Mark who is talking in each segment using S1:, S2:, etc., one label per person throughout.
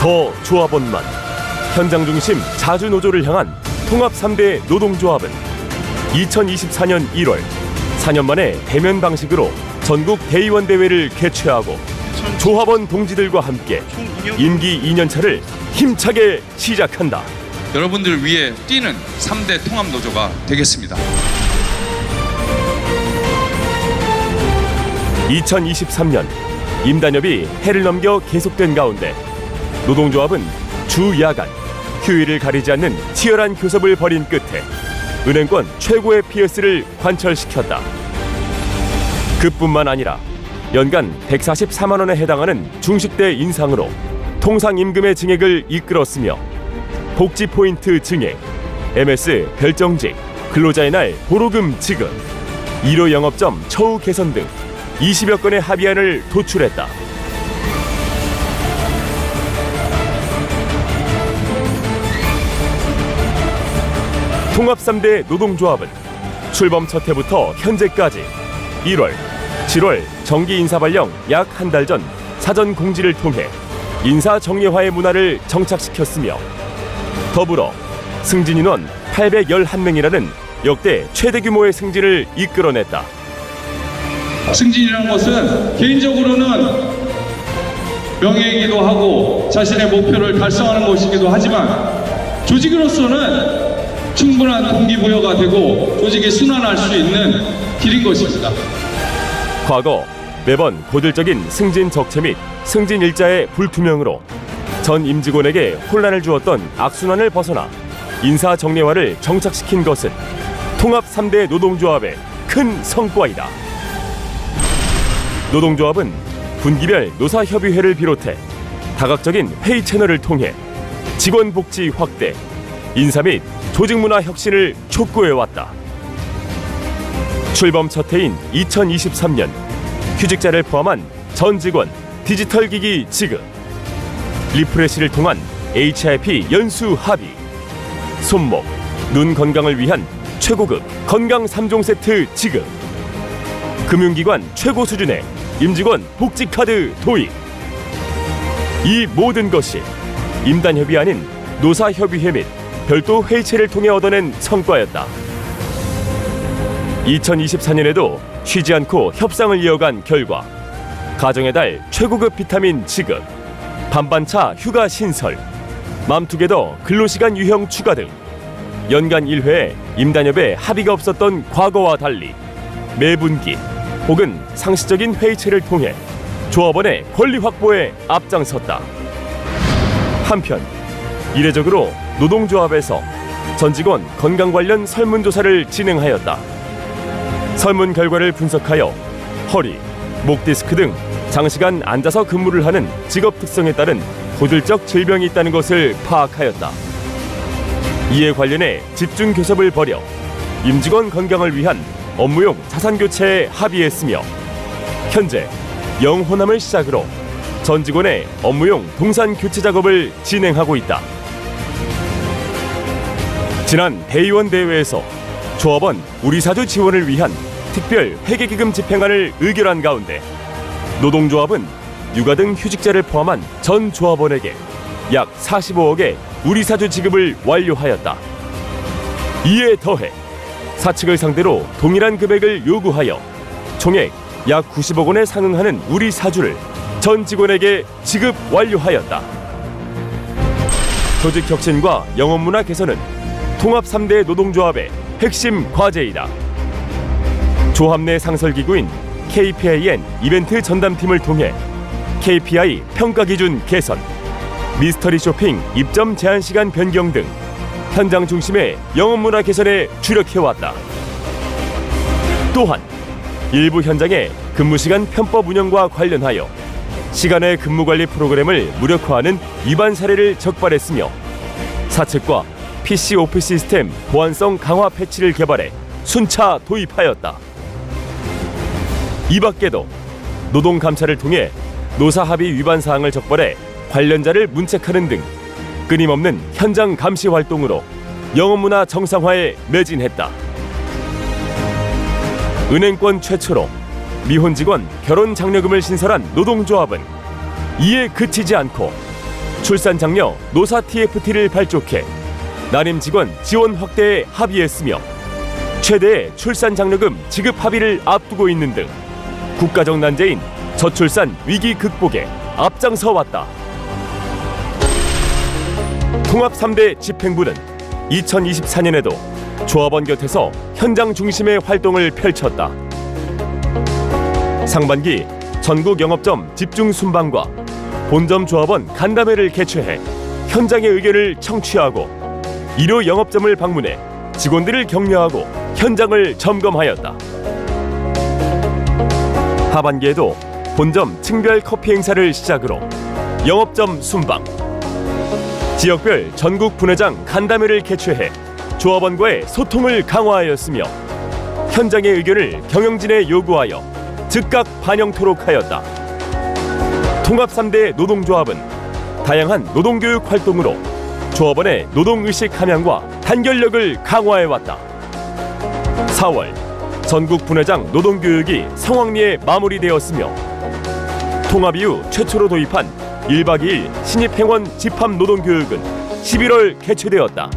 S1: 더 조합원만, 현장 중심 자주노조를 향한 통합 3대 노동조합은 2024년 1월 4년 만에 대면 방식으로 전국 대의원 대회를 개최하고 조합원 동지들과 함께 임기 2년차를 힘차게 시작한다.
S2: 여러분들을 위해 뛰는 3대 통합노조가 되겠습니다.
S1: 2023년 임단협이 해를 넘겨 계속된 가운데 노동조합은 주 야간, 휴일을 가리지 않는 치열한 교섭을 벌인 끝에 은행권 최고의 PS를 관철시켰다. 그뿐만 아니라 연간 144만 원에 해당하는 중식대 인상으로 통상임금의 증액을 이끌었으며 복지 포인트 증액, MS 별정직, 근로자의 날 보로금 지급, 1호 영업점 처우 개선 등 20여 건의 합의안을 도출했다. 통합 3대 노동조합은 출범 첫 해부터 현재까지 1월, 7월 정기 인사 발령 약 한 달 전 사전 공지를 통해 인사 정례화의 문화를 정착시켰으며 더불어 승진 인원 811명이라는 역대 최대 규모의 승진을 이끌어냈다.
S3: 승진이라는 것은 개인적으로는 명예이기도 하고 자신의 목표를 달성하는 것이기도 하지만 조직으로서는 충분한 동기부여가 되고 조직이 순환할 수 있는 길인 것입니다.
S1: 과거 매번 고질적인 승진 적체 및 승진 일자의 불투명으로 전 임직원에게 혼란을 주었던 악순환을 벗어나 인사 정례화를 정착시킨 것은 통합 3대 노동조합의 큰 성과이다. 노동조합은 분기별 노사협의회를 비롯해 다각적인 회의 채널을 통해 직원 복지 확대, 인사 및 조직문화 혁신을 촉구해왔다. 출범 첫 해인 2023년 휴직자를 포함한 전 직원 디지털 기기 지급, 리프레시를 통한 HIP 연수 합의, 손목, 눈 건강을 위한 최고급 건강 3종 세트 지급, 금융기관 최고 수준의 임직원 복지카드 도입. 이 모든 것이 임단협이 아닌 노사협의회 및 별도 회의체를 통해 얻어낸 성과였다. 2024년에도 쉬지 않고 협상을 이어간 결과 가정의 달 최고급 비타민 지급, 반반차 휴가 신설, 맘투게더 근로시간 유형 추가 등 연간 1회 임단협에 합의가 없었던 과거와 달리 매분기 혹은 상시적인 회의체를 통해 조합원의 권리 확보에 앞장섰다. 한편 이례적으로 노동조합에서 전 직원 건강 관련 설문조사를 진행하였다. 설문 결과를 분석하여 허리, 목 디스크 등 장시간 앉아서 근무를 하는 직업 특성에 따른 고질적 질병이 있다는 것을 파악하였다. 이에 관련해 집중 교섭을 벌여 임직원 건강을 위한 업무용 자산 교체에 합의했으며 현재 영호남을 시작으로 전 직원의 업무용 동산 교체 작업을 진행하고 있다. 지난 대의원 대회에서 조합원 우리사주 지원을 위한 특별 회계기금 집행안을 의결한 가운데 노동조합은 육아 등 휴직자를 포함한 전 조합원에게 약 45억의 우리사주 지급을 완료하였다. 이에 더해 사측을 상대로 동일한 금액을 요구하여 총액 약 90억 원에 상응하는 우리사주를 전 직원에게 지급 완료하였다. 조직 혁신과 영업문화 개선은 통합 3대 노동조합의 핵심 과제이다. 조합 내 상설기구인 KPIN 이벤트 전담팀을 통해 KPI 평가 기준 개선, 미스터리 쇼핑 입점 제한 시간 변경 등 현장 중심의 영업문화 개선에 주력해왔다. 또한 일부 현장의 근무시간 편법 운영과 관련하여 시간의 근무관리 프로그램을 무력화하는 위반 사례를 적발했으며 사측과 PC 오피스 시스템 보안성 강화 패치를 개발해 순차 도입하였다. 이 밖에도 노동감찰을 통해 노사합의 위반 사항을 적발해 관련자를 문책하는 등 끊임없는 현장 감시 활동으로 영업문화 정상화에 매진했다. 은행권 최초로 미혼 직원 결혼 장려금을 신설한 노동조합은 이에 그치지 않고 출산 장려 노사 TFT를 발족해 난임 직원 지원 확대에 합의했으며 최대의 출산 장려금 지급 합의를 앞두고 있는 등 국가적 난제인 저출산 위기 극복에 앞장서 왔다. 통합 3대 집행부는 2024년에도 조합원 곁에서 현장 중심의 활동을 펼쳤다. 상반기 전국 영업점 집중 순방과 본점 조합원 간담회를 개최해 현장의 의견을 청취하고 1호 영업점을 방문해 직원들을 격려하고 현장을 점검하였다. 하반기에도 본점 층별 커피 행사를 시작으로 영업점 순방, 지역별 전국 분회장 간담회를 개최해 조합원과의 소통을 강화하였으며 현장의 의견을 경영진에 요구하여 즉각 반영토록 하였다. 통합 3대 노동조합은 다양한 노동교육 활동으로 조합원의 노동의식 함양과 단결력을 강화해왔다. 4월 전국 분회장 노동교육이 성황리에 마무리되었으며 통합 이후 최초로 도입한 1박 2일 신입행원 집합노동교육은 11월 개최되었다.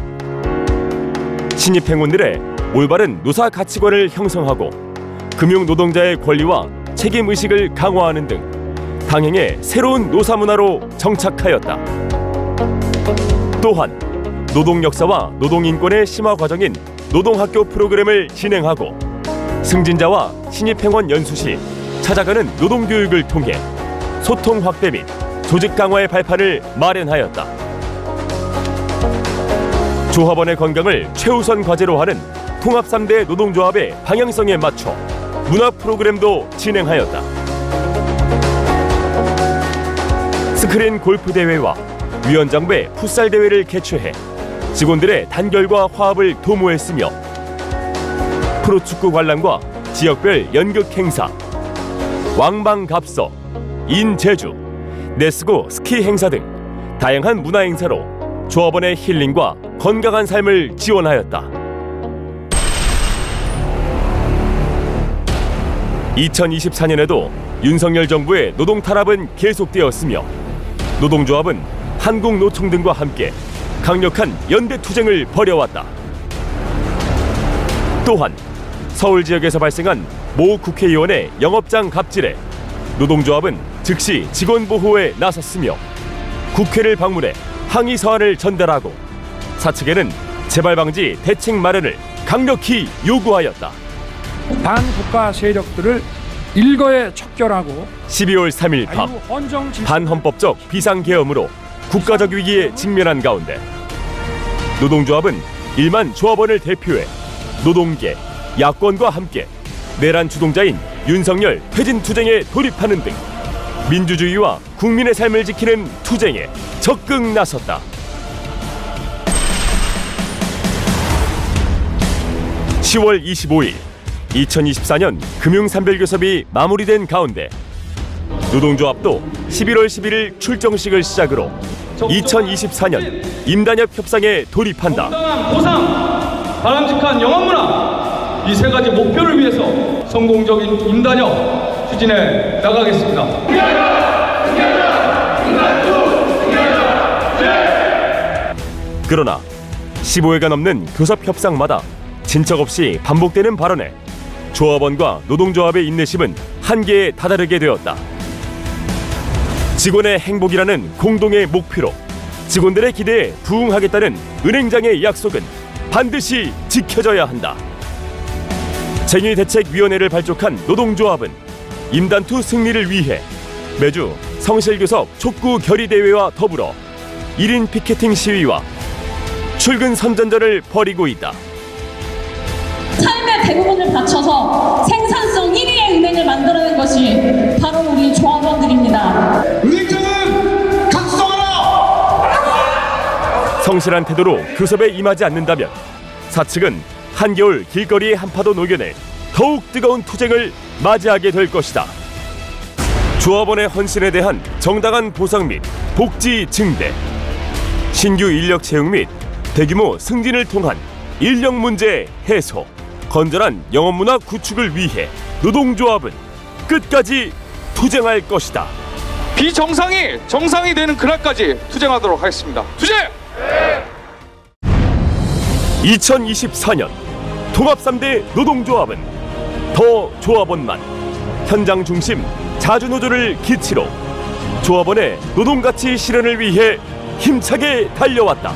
S1: 신입행원들의 올바른 노사 가치관을 형성하고 금융노동자의 권리와 책임의식을 강화하는 등 당행의 새로운 노사문화로 정착하였다. 또한 노동역사와 노동인권의 심화 과정인 노동학교 프로그램을 진행하고 승진자와 신입행원 연수 시 찾아가는 노동교육을 통해 소통 확대 및 조직 강화의 발판을 마련하였다. 조합원의 건강을 최우선 과제로 하는 통합 3대 노동조합의 방향성에 맞춰 문화 프로그램도 진행하였다. 스크린 골프 대회와 위원장배 풋살 대회를 개최해 직원들의 단결과 화합을 도모했으며 프로축구 관람과 지역별 연극 행사, 왕방갑서, 인제주, 네스고 스키 행사 등 다양한 문화 행사로 조합원의 힐링과 건강한 삶을 지원하였다. 2024년에도 윤석열 정부의 노동 탄압은 계속되었으며 노동조합은 한국노총 등과 함께 강력한 연대 투쟁을 벌여왔다. 또한 서울 지역에서 발생한 모 국회의원의 영업장 갑질에 노동조합은 즉시 직원 보호에 나섰으며 국회를 방문해 항의 서한을 전달하고 사측에는 재발 방지 대책 마련을 강력히 요구하였다.
S4: 반국가 세력들을 일거에 척결하고
S1: 12월 3일 밤 반헌법적 비상계엄으로 국가적 위기에 직면한 가운데 노동조합은 1만 조합원을 대표해 노동계, 야권과 함께 내란 주동자인 윤석열 퇴진 투쟁에 돌입하는 등 민주주의와 국민의 삶을 지키는 투쟁에 적극 나섰다. 10월 25일 2024년 금융산별교섭이 마무리된 가운데 노동조합도 11월 11일 출정식을 시작으로 2024년 임단협 협상에 돌입한다.
S3: 정당한 보상, 바람직한 영업문화 이 세 가지 목표를 위해서 성공적인 임단협 추진해 나가겠습니다.
S1: 그러나 15회가 넘는 교섭 협상마다 진척 없이 반복되는 발언에 조합원과 노동조합의 인내심은 한계에 다다르게 되었다. 직원의 행복이라는 공동의 목표로 직원들의 기대에 부응하겠다는 은행장의 약속은 반드시 지켜져야 한다. 쟁의대책위원회를 발족한 노동조합은 임단투 승리를 위해 매주 성실교섭 촉구 결의대회와 더불어 1인 피켓팅 시위와 출근 선전전을 벌이고 있다.
S5: 삶의 대부분을 바쳐서 생산성 1위의 은행을 만들어낸 것이 바로 우리 조합원들입니다.
S6: 은행장은 각성하라!
S1: 성실한 태도로 교섭에 임하지 않는다면 사측은 한겨울 길거리의 한파도 녹여낼 더욱 뜨거운 투쟁을 맞이하게 될 것이다. 조합원의 헌신에 대한 정당한 보상 및 복지 증대, 신규 인력 채용 및 대규모 승진을 통한 인력 문제 해소, 건전한 영업문화 구축을 위해 노동조합은 끝까지 투쟁할 것이다.
S3: 비정상이 정상이 되는 그날까지 투쟁하도록 하겠습니다. 투쟁!
S1: 2024년 통합 3대 노동조합은 더 조합원만, 현장 중심 자주노조를 기치로 조합원의 노동가치 실현을 위해 힘차게 달려왔다.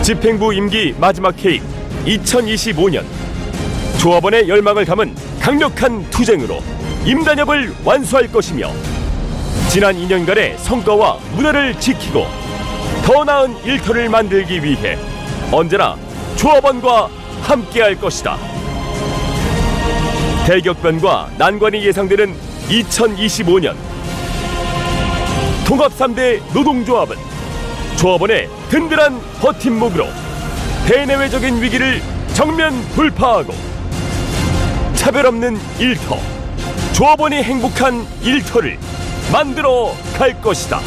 S1: 집행부 임기 마지막 해임 2025년, 조합원의 열망을 담은 강력한 투쟁으로 임단협을 완수할 것이며 지난 2년간의 성과와 문화를 지키고 더 나은 일터를 만들기 위해 언제나 조합원과 함께할 것이다. 대격변과 난관이 예상되는 2025년, 통합 3대 노동조합은 조합원의 든든한 버팀목으로 대내외적인 위기를 정면 돌파하고 차별 없는 일터, 조합원이 행복한 일터를 만들어 갈 것이다.